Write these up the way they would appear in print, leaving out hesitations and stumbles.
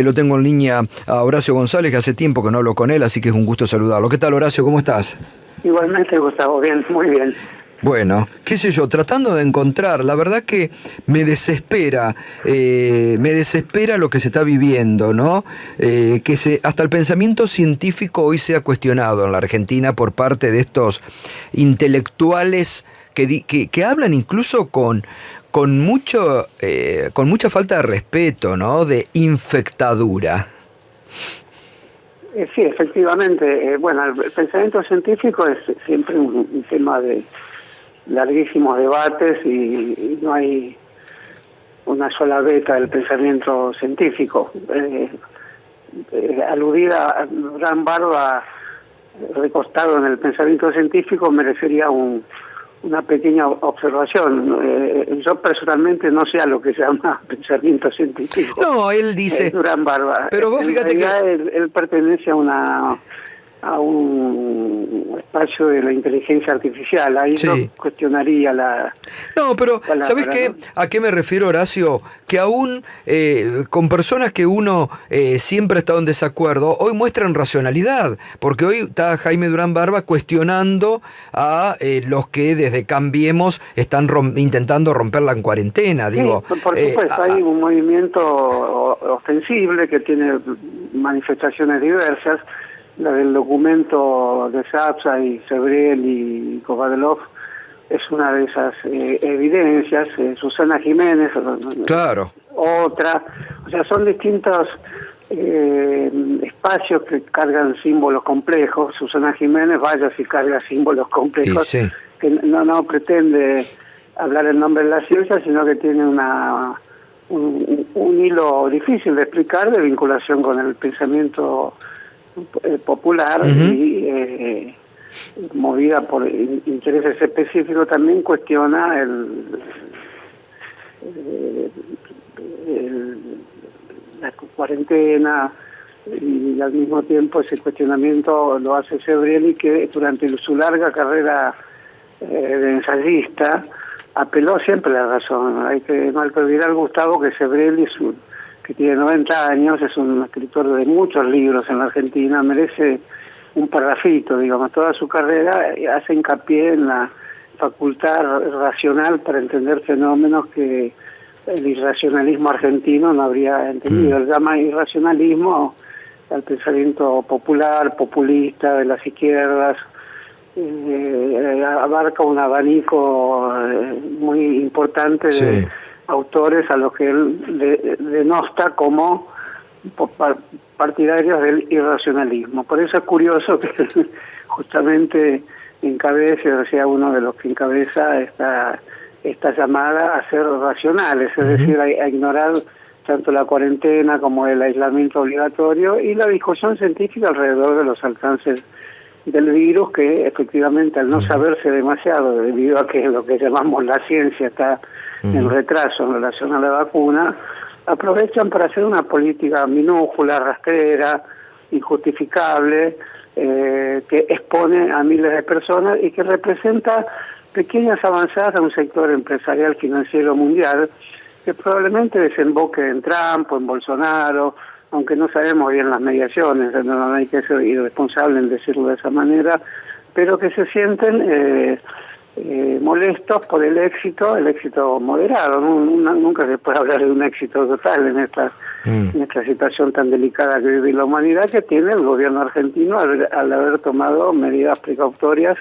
Lo tengo en línea a Horacio González, que hace tiempo que no hablo con él, así que es un gusto saludarlo. ¿Qué tal, Horacio? ¿Cómo estás? Igualmente, Gustavo, bien, muy bien. Bueno, qué sé yo, tratando de encontrar, la verdad que me desespera lo que se está viviendo, ¿no? Hasta el pensamiento científico hoy se ha cuestionado en la Argentina por parte de estos intelectuales que hablan incluso con mucha falta de respeto, ¿no? De infectadura. Sí, efectivamente. Bueno, el pensamiento científico es siempre un tema de larguísimos debates y no hay una sola beta del pensamiento científico. Aludida a Durán Barba, recostado en el pensamiento científico, merecería una pequeña observación. Yo personalmente no sé a lo que se llama pensamiento científico. No, él dice... Durán Barba. Pero vos fíjate que... Él pertenece a un espacio de la inteligencia artificial. Ahí sí. No cuestionaría la... No, pero palabra, ¿sabés qué? ¿no? ¿A qué me refiero, Horacio? Que aún con personas que uno siempre ha estado en desacuerdo, hoy muestran racionalidad, porque hoy está Jaime Durán Barba cuestionando a los que desde Cambiemos están intentando romper la cuarentena. Digo, sí, por supuesto, hay un movimiento ostensible que tiene manifestaciones diversas. La del documento de Sapsa y Sebrel y Kovadelov es una de esas evidencias. Susana Jiménez, claro, otra. O sea, son distintos espacios que cargan símbolos complejos. Susana Jiménez, vaya si carga símbolos complejos, sí. Que no pretende hablar en nombre de la ciencia, sino que tiene un hilo difícil de explicar, de vinculación con el pensamiento popular. Uh-huh. Y movida por intereses específicos, también cuestiona la cuarentena, y al mismo tiempo ese cuestionamiento lo hace Sebrelli, que durante su larga carrera de ensayista apeló siempre a la razón. No hay que olvidar, Gustavo, que Sebrelli que tiene 90 años, es un escritor de muchos libros en la Argentina, merece un parrafito, digamos. Toda su carrera hace hincapié en la facultad racional para entender fenómenos que el irracionalismo argentino no habría entendido. Él llama irracionalismo al pensamiento popular, populista, de las izquierdas. Abarca un abanico muy importante de autores a los que él denosta como partidarios del irracionalismo. Por eso es curioso que justamente encabece, o sea, uno de los que encabeza esta llamada a ser racionales, es decir, a ignorar tanto la cuarentena como el aislamiento obligatorio y la discusión científica alrededor de los alcances del virus, que efectivamente, al no saberse demasiado, debido a que lo que llamamos la ciencia está en retraso en relación a la vacuna, aprovechan para hacer una política minúscula, rastrera, injustificable, que expone a miles de personas y que representa pequeñas avanzadas a un sector empresarial financiero mundial que probablemente desemboque en Trump o en Bolsonaro, aunque no sabemos bien las mediaciones, no hay que ser irresponsable en decirlo de esa manera, pero que se sienten molestos por el éxito moderado. Nunca se puede hablar de un éxito total en esta situación tan delicada que vive la humanidad, que tiene el gobierno argentino al haber tomado medidas precautorias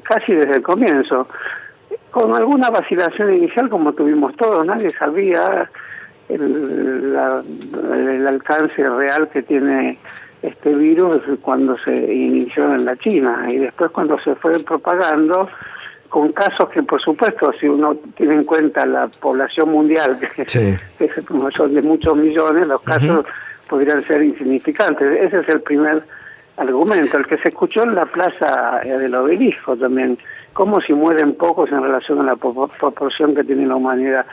casi desde el comienzo, con alguna vacilación inicial como tuvimos todos. Nadie sabía el alcance real que tiene este virus cuando se inició en la China, y después cuando se fue propagando, con casos que, por supuesto, si uno tiene en cuenta la población mundial, que son de muchos millones, los casos podrían ser insignificantes. Ese es el primer argumento, el que se escuchó en la plaza del Obelisco también, como si mueren pocos en relación a la proporción que tiene la humanidad.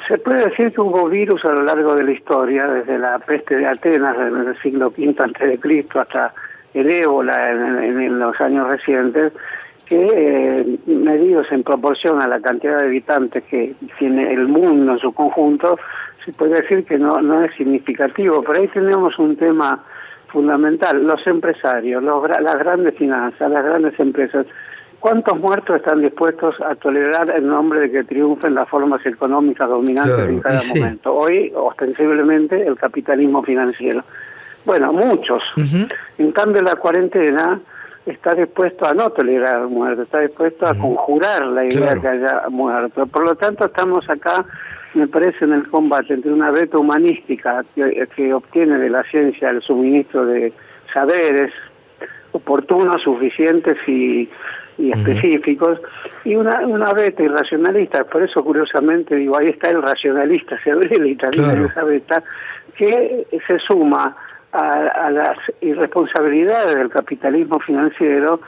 Se puede decir que hubo virus a lo largo de la historia, desde la peste de Atenas en el siglo V a.C. hasta el ébola en los años recientes, que medidos en proporción a la cantidad de habitantes que tiene el mundo en su conjunto, se puede decir que no es significativo, pero ahí tenemos un tema fundamental, los empresarios, las grandes finanzas, las grandes empresas. ¿Cuántos muertos están dispuestos a tolerar en nombre de que triunfen las formas económicas dominantes en cada momento? Hoy, ostensiblemente, el capitalismo financiero. Bueno, muchos. En cambio, la cuarentena está dispuesto a no tolerar muerte, está dispuesto a conjurar la idea que haya muerto. Por lo tanto, estamos acá, me parece, en el combate entre una beta humanística que obtiene de la ciencia el suministro de saberes oportunos, suficientes y específicos, y una beta irracionalista. Por eso, curiosamente, digo, ahí está el racionalista Sebrelli también, esa beta, que se suma a las irresponsabilidades del capitalismo financiero,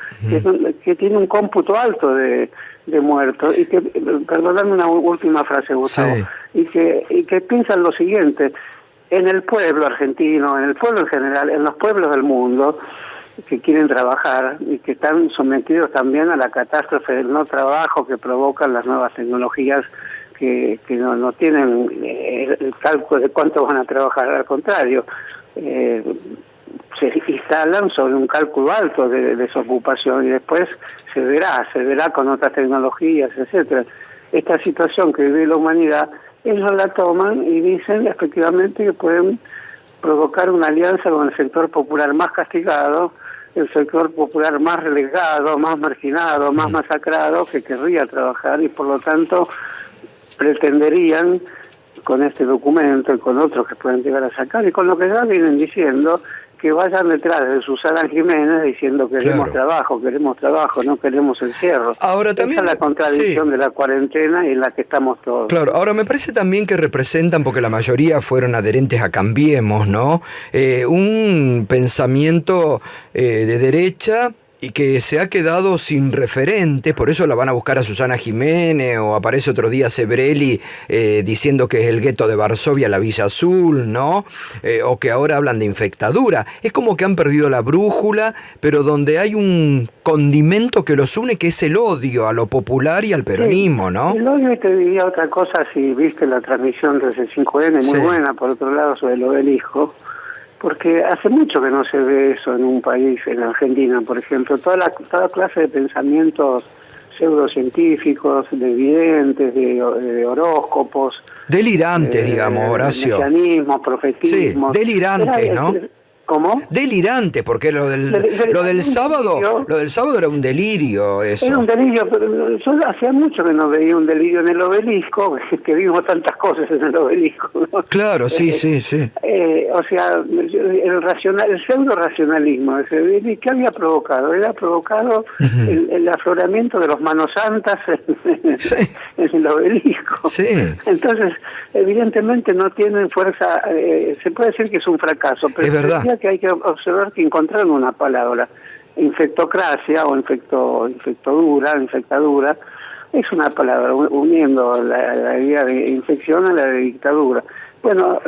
que tiene un cómputo alto de muertos, y que, perdóname una última frase, Gustavo, y que piensan lo siguiente: en el pueblo argentino, en el pueblo en general, en los pueblos del mundo, que quieren trabajar y que están sometidos también a la catástrofe del no trabajo que provocan las nuevas tecnologías que no tienen el cálculo de cuánto van a trabajar, al contrario, se instalan sobre un cálculo alto de desocupación, y después se verá con otras tecnologías, etcétera. Esta situación que vive la humanidad, ellos la toman y dicen efectivamente que pueden provocar una alianza con el sector popular más castigado, el sector popular más relegado, más marginado, más masacrado, que querría trabajar, y por lo tanto pretenderían, con este documento y con otros que pueden llegar a sacar, y con lo que ya vienen diciendo, que vayan detrás de Susana Jiménez diciendo queremos trabajo, no queremos encierro. Ahora también, esa es la contradicción de la cuarentena en la que estamos todos. Claro, ahora me parece también que representan, porque la mayoría fueron adherentes a Cambiemos, ¿no? Un pensamiento de derecha, y que se ha quedado sin referente, por eso la van a buscar a Susana Jiménez, o aparece otro día Sebrelli diciendo que es el gueto de Varsovia, la Villa Azul, ¿no? O que ahora hablan de infectadura. Es como que han perdido la brújula, pero donde hay un condimento que los une, que es el odio a lo popular y al peronismo, ¿no? El odio, y te diría otra cosa, si viste la transmisión del C5N, muy buena, por otro lado, sobre el obelisco, porque hace mucho que no se ve eso en un país, en Argentina, por ejemplo. Toda clase de pensamientos pseudocientíficos, de videntes, de horóscopos. Delirantes, digamos, Horacio. Mesianismos, profetismos. Sí, delirantes, ¿no? ¿Cómo? Delirante, porque lo del sábado era un delirio, eso. Era un delirio, pero yo hacía mucho que no veía un delirio en el obelisco, que vimos tantas cosas en el obelisco, ¿no? Claro, sí. O sea, el pseudo-racionalismo, ¿qué había provocado? Había provocado el afloramiento de los manos santas en el obelisco. Sí. Entonces, evidentemente no tienen fuerza, se puede decir que es un fracaso, pero es verdad que hay que observar que encontraron una palabra: infectocracia o infectadura, es una palabra uniendo la idea de infección a la de dictadura. Bueno,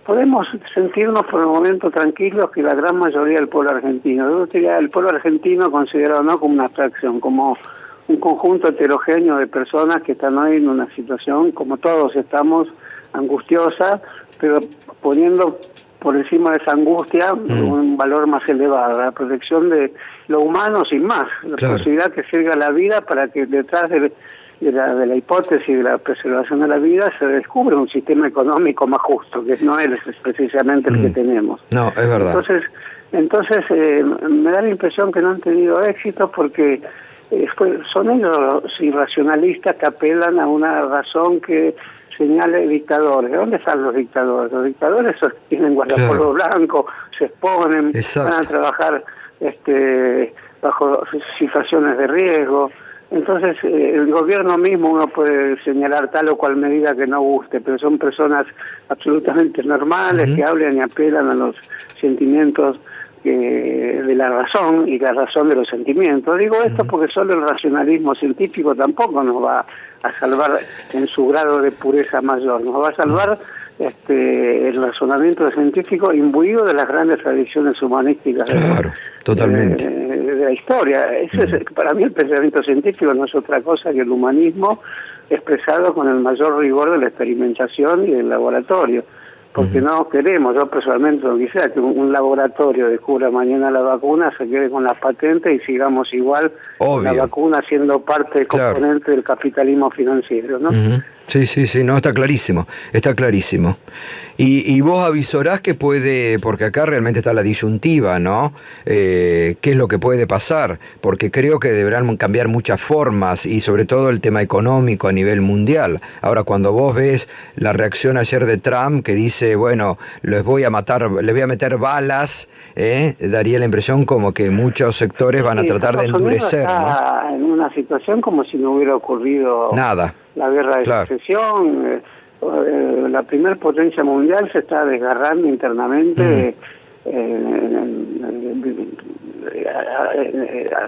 podemos sentirnos por el momento tranquilos que la gran mayoría del pueblo argentino, yo diría el pueblo argentino considerado no como una abstracción, como un conjunto heterogéneo de personas que están hoy en una situación, como todos estamos, angustiosa, pero poniendo por encima de esa angustia un valor más elevado, la protección de lo humano sin más, la posibilidad que sirva la vida para que detrás de la hipótesis de la preservación de la vida se descubre un sistema económico más justo, que no es precisamente el que tenemos. No, es verdad. Entonces me da la impresión que no han tenido éxito porque son ellos los irracionalistas que apelan a una razón que señale dictadores. ¿De dónde están los dictadores? Los dictadores tienen guardapolvo blanco, se exponen, van a trabajar bajo situaciones de riesgo. Entonces, el gobierno mismo uno puede señalar tal o cual medida que no guste, pero son personas absolutamente normales que hablan y apelan a los sentimientos de la razón y la razón de los sentimientos. Digo esto porque solo el racionalismo científico tampoco nos va a salvar en su grado de pureza mayor, nos va a salvar el razonamiento científico imbuido de las grandes tradiciones humanísticas totalmente de la historia. Para mí el pensamiento científico no es otra cosa que el humanismo expresado con el mayor rigor de la experimentación y del laboratorio. Porque no queremos, yo personalmente no quisiera que un laboratorio descubra mañana la vacuna, se quede con las patentes y sigamos igual con la vacuna siendo parte componente del capitalismo financiero, ¿no? Sí, no, está clarísimo, está clarísimo. Y vos avisorás que puede, porque acá realmente está la disyuntiva, ¿no? ¿Qué es lo que puede pasar? Porque creo que deberán cambiar muchas formas y sobre todo el tema económico a nivel mundial. Ahora, cuando vos ves la reacción ayer de Trump que dice, bueno, les voy a matar, les voy a meter balas, daría la impresión como que muchos sectores van a tratar de endurecer, está, ¿no? En una situación como si no hubiera ocurrido nada. La guerra de secesión, la primer potencia mundial se está desgarrando internamente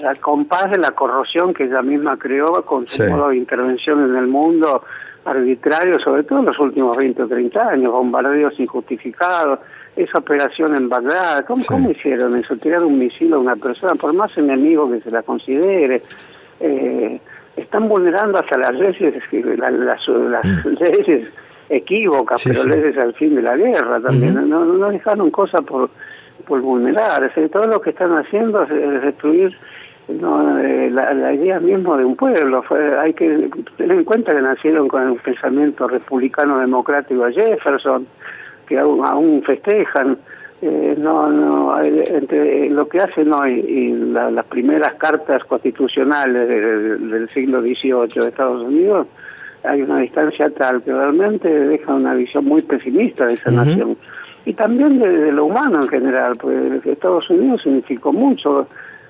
al compás de la corrosión que ella misma creó con su modo de intervención en el mundo arbitrario, sobre todo en los últimos 20 o 30 años, bombardeos injustificados, esa operación en Bagdad. ¿Cómo hicieron eso? Tirar un misil a una persona, por más enemigo que se la considere. Están vulnerando hasta las leyes, las leyes equívocas, pero leyes al fin de la guerra también. No dejaron cosas por vulnerar. Todo lo que están haciendo es destruir la idea mismo de un pueblo. Hay que tener en cuenta que nacieron con el pensamiento republicano democrático de Jefferson, que aún festejan. Entre lo que hacen hoy y las primeras cartas constitucionales del siglo XVIII de Estados Unidos, hay una distancia tal que realmente deja una visión muy pesimista de esa nación. Y también de lo humano en general, pues Estados Unidos significó mucho.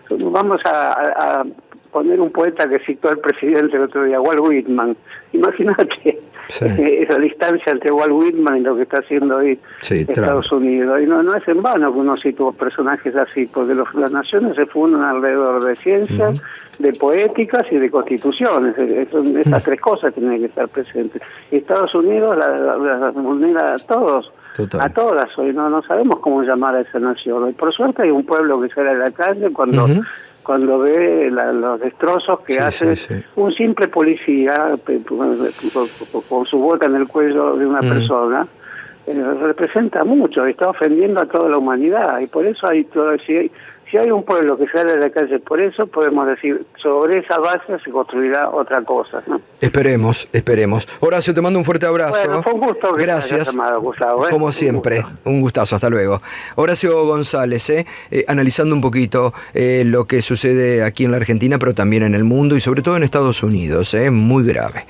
Vamos a poner un poeta que citó el presidente el otro día, Walt Whitman. Imagínate esa distancia entre Walt Whitman y lo que está haciendo hoy Estados Unidos. Y no es en vano que uno citó personajes así, porque las naciones se fundan alrededor de ciencias, de poéticas y de constituciones. Esas tres cosas tienen que estar presentes. Y Estados Unidos las vulnera a todos. A todas hoy, no sabemos cómo llamar a esa nación. Y por suerte hay un pueblo que sale a la calle cuando ve los destrozos que hace un simple policía con su bota en el cuello de una persona. Representa mucho, está ofendiendo a toda la humanidad, y por eso si hay un pueblo que sale a la calle por eso, podemos decir, sobre esa base se construirá otra cosa, ¿no? Esperemos. Horacio, te mando un fuerte abrazo. Bueno, fue un gusto que Gracias. te haya llamado, Gustavo, Como siempre, un gustazo, hasta luego. Horacio González, analizando un poquito lo que sucede aquí en la Argentina, pero también en el mundo y sobre todo en Estados Unidos, muy grave.